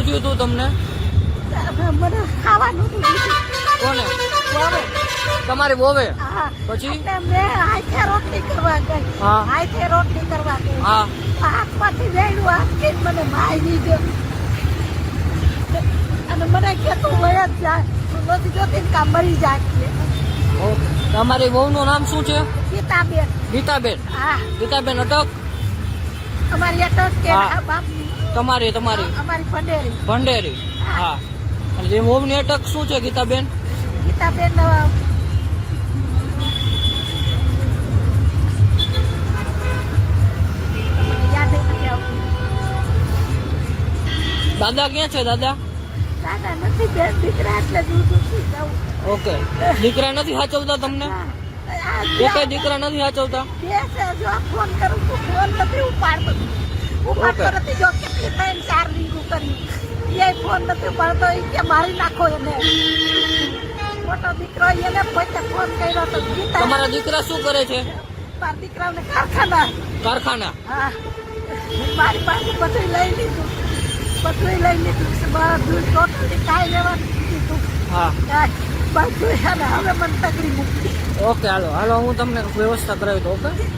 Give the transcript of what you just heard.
શું થયું હતું તમને? મને ખાવાનું કોને? બોવે. તમારી વોવે? હા. પછી? એટલે મેં હાથે રોટલી કરવા ગઈ. હા. હાથે રોટલી કરવા ગઈ. હા. હાથમાંથી વેડું આપી મને મારી દીધો. અને મને કે તું વયા જ જાય. તું નથી જોતી ને કાં મરી જાય છે. ઓકે. તમારી વહુનું નામ શું છે? ગીતાબેન. ગીતાબેન. હા. ગીતાબેન અટક? અમારી અટક કે હા. બાપની. તમારી અમારી ભંડેરી. ભંડેરી. હા. અને જે વહુની અટક શું છે ગીતાબેન? ગીતાબેન યાદ નથી આવતું. દાદા ક્યાં છે દાદા? દાદા નથી બેન દીકરા એટલે દૂધ જાઉં. ઓકે. દીકરા નથી સાચવતા તમને? એકે દીકરા નથી સાચવતા? જો ફોન કરું તો ફોન નથી ઉપાડતો. ઉપાડતો નથી. જો કેટલી 3-4 રીંગું કરી એ ફોન નથી ઉપાડતો. એ કે મારી નાખો એને. મોટો દીકરો એને પોતે ફોન કર્યો તો ગીતા. તમારા દીકરા શું કરે છે? મારા દીકરાને કારખાના. કારખાના? હા. મારી પાસે બધું લઈ લીધું. બધું લઈ લીધું. બધું ટોટલી કાંઈ લેવાનું દીધું. હા. બધું એને હવે મને તકડી મૂકી. ઓકે હાલો હું તમને વ્યવસ્થા કરાવી દઉં. ઓકે.